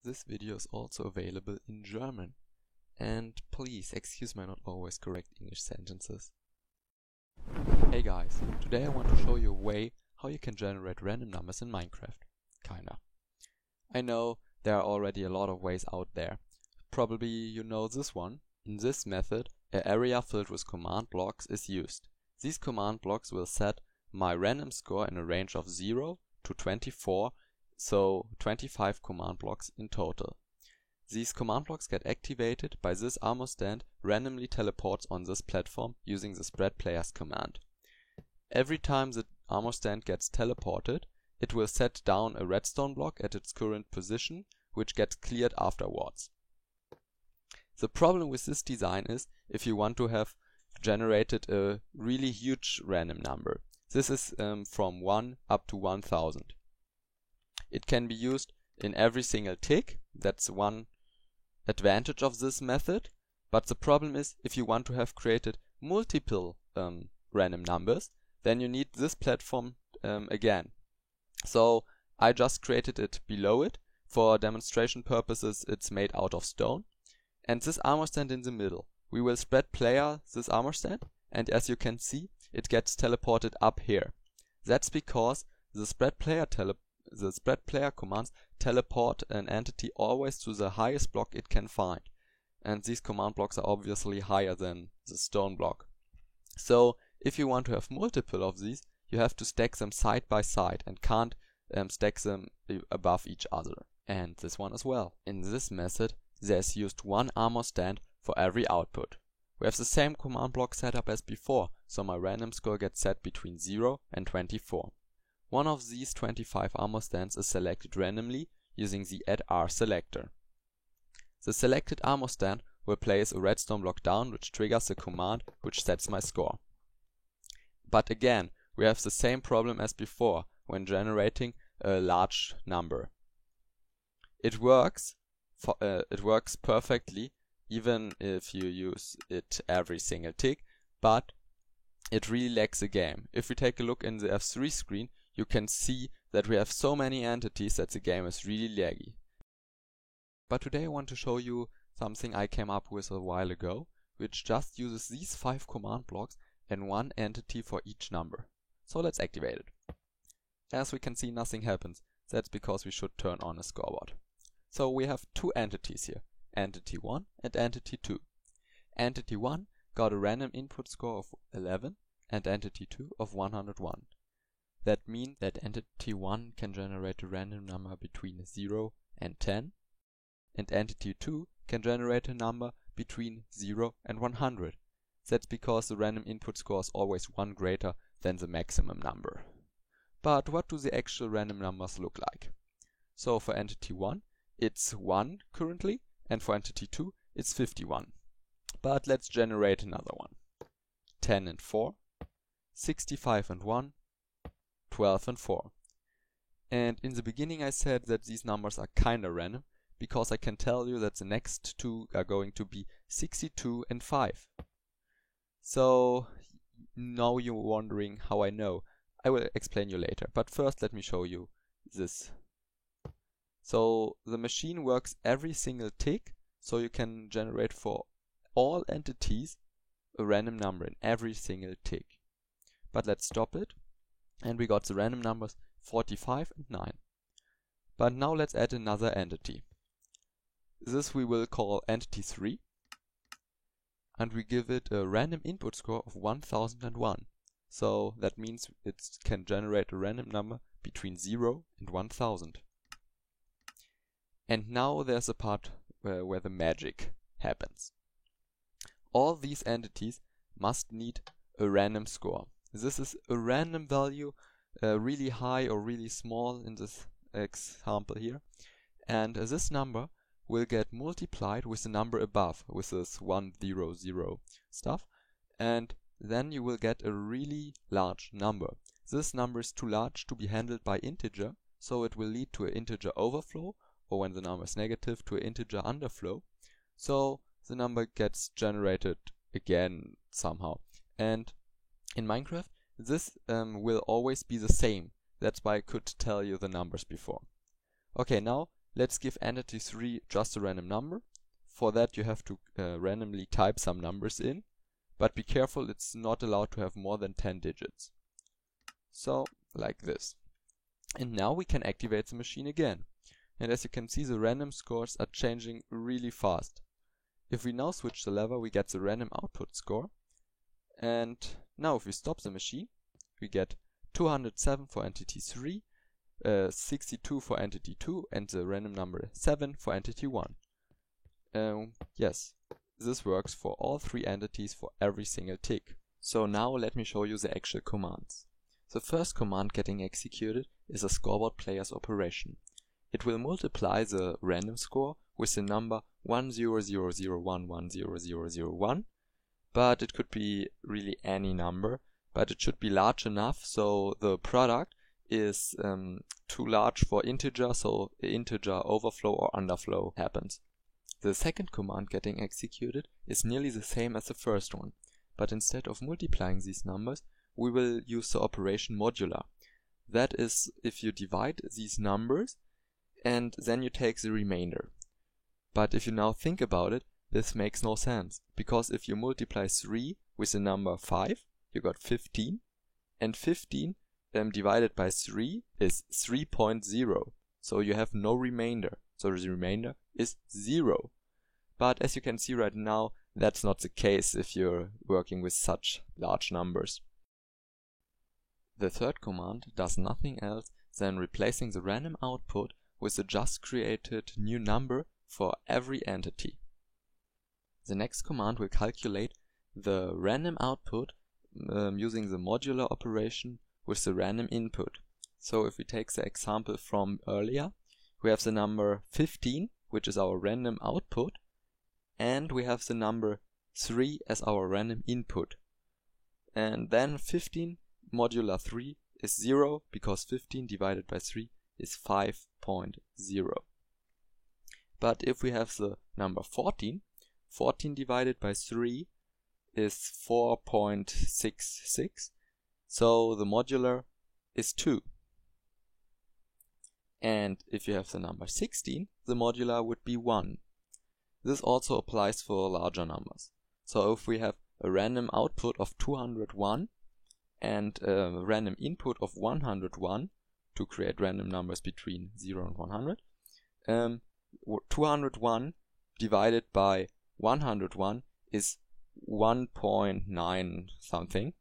This video is also available in German. And please excuse my not always correct English sentences. Hey guys, today I want to show you a way how you can generate random numbers in Minecraft. Kinda. I know there are already a lot of ways out there. Probably you know this one. In this method, an area filled with command blocks is used. These command blocks will set my random score in a range of 0 to 24, so 25 command blocks in total. These command blocks get activated by this armor stand randomly teleports on this platform using the spread players command. Every time the armor stand gets teleported, it will set down a redstone block at its current position, which gets cleared afterwards. The problem with this design is if you want to have generated a really huge random number. This is from 1 up to 1000. It can be used in every single tick. That's one advantage of this method. But the problem is if you want to have created multiple random numbers, then you need this platform again. So I just created it below it. For demonstration purposes, it's made out of stone. And this armor stand in the middle. We will spread player this armor stand, and as you can see, it gets teleported up here. That's because the spread player commands teleport an entity always to the highest block it can find. And these command blocks are obviously higher than the stone block. So if you want to have multiple of these, you have to stack them side by side and can't stack them above each other. And this one as well. In this method, there's used one armor stand for every output. We have the same command block setup as before, so my random score gets set between 0 and 24. One of these 25 armor stands is selected randomly using the add_r selector. The selected armor stand will place a redstone block down, which triggers the command which sets my score. But again, we have the same problem as before when generating a large number. It works perfectly even if you use it every single tick, but it really lags the game. If we take a look in the F3 screen, you can see that we have so many entities that the game is really laggy. But today I want to show you something I came up with a while ago, which just uses these 5 command blocks and one entity for each number. So let's activate it. As we can see, nothing happens. That's because we should turn on a scoreboard. So we have two entities here, entity 1 and entity 2. Entity 1 got a random input score of 11 and entity 2 of 101. That means that entity 1 can generate a random number between 0 and 10, and entity 2 can generate a number between 0 and 100. That's because the random input score is always 1 greater than the maximum number. But what do the actual random numbers look like? So for entity 1, it's 1 currently, and for entity 2, it's 51. But let's generate another one. 10 and 4, 65 and 1, 12 and 4. And in the beginning I said that these numbers are kinda random, because I can tell you that the next two are going to be 62 and 5. So now you're wondering how I know. I will explain you later, but first let me show you this. So the machine works every single tick, so you can generate for all entities a random number in every single tick. But let's stop it, and we got the random numbers 45 and 9. But now let's add another entity. This we will call entity 3, and we give it a random input score of 1001. So that means it can generate a random number between 0 and 1000. And now there's a part where the magic happens. All these entities must need a random score. This is a random value, really high or really small in this example here. And this number will get multiplied with the number above, with this 100 stuff. And then you will get a really large number. This number is too large to be handled by integer, so it will lead to an integer overflow, or when the number is negative, to an integer underflow. So the number gets generated again somehow. And in Minecraft, this will always be the same. That's why I could tell you the numbers before. Okay, now let's give entity 3 just a random number. For that you have to randomly type some numbers in, but be careful, it's not allowed to have more than 10 digits. So, like this. And now we can activate the machine again. And as you can see, the random scores are changing really fast. If we now switch the lever, we get the random output score. And now if we stop the machine, we get 207 for entity 3, 62 for entity 2, and the random number 7 for entity 1. Yes, this works for all 3 entities for every single tick. So now let me show you the actual commands. The first command getting executed is a scoreboard player's operation. It will multiply the random score with the number 1000110001, but it could be really any number, but it should be large enough so the product is too large for integer, so integer overflow or underflow happens. The second command getting executed is nearly the same as the first one, but instead of multiplying these numbers, we will use the operation modular. That is, if you divide these numbers and then you take the remainder. But if you now think about it, this makes no sense, because if you multiply 3 with the number 5, you got 15, and 15 divided by 3 is 3.0, so you have no remainder, so the remainder is 0. But as you can see right now, that's not the case if you're working with such large numbers. The third command does nothing else than replacing the random output with a just created new number for every entity. The next command will calculate the random output using the modular operation with the random input. So if we take the example from earlier, we have the number 15, which is our random output, and we have the number 3 as our random input. And then 15 modular 3 is 0, because 15 divided by 3 is 5.0. But if we have the number 14, 14 divided by 3 is 4.66, so the modular is 2. And if you have the number 16, the modular would be 1. This also applies for larger numbers. So if we have a random output of 201 and a random input of 101 to create random numbers between 0 and 100, 201 divided by 101 is 1.9 something.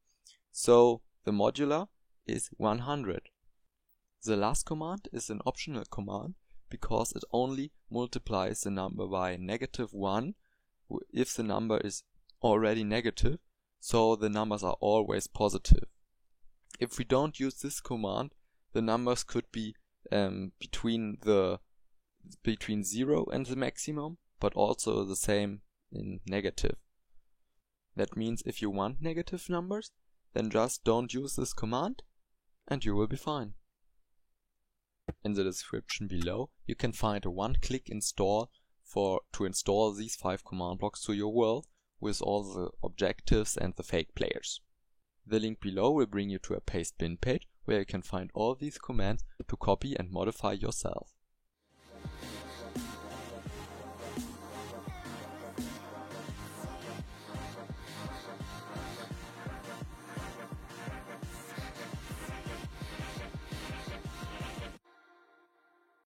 So the modular is 100. The last command is an optional command because it only multiplies the number by -1 if the number is already negative, so the numbers are always positive. If we don't use this command, the numbers could be between 0 and the maximum, but also the same in negative. That means if you want negative numbers, then just don't use this command and you will be fine. In the description below you can find a one-click install to install these 5 command blocks to your world with all the objectives and the fake players. The link below will bring you to a paste bin page where you can find all these commands to copy and modify yourself.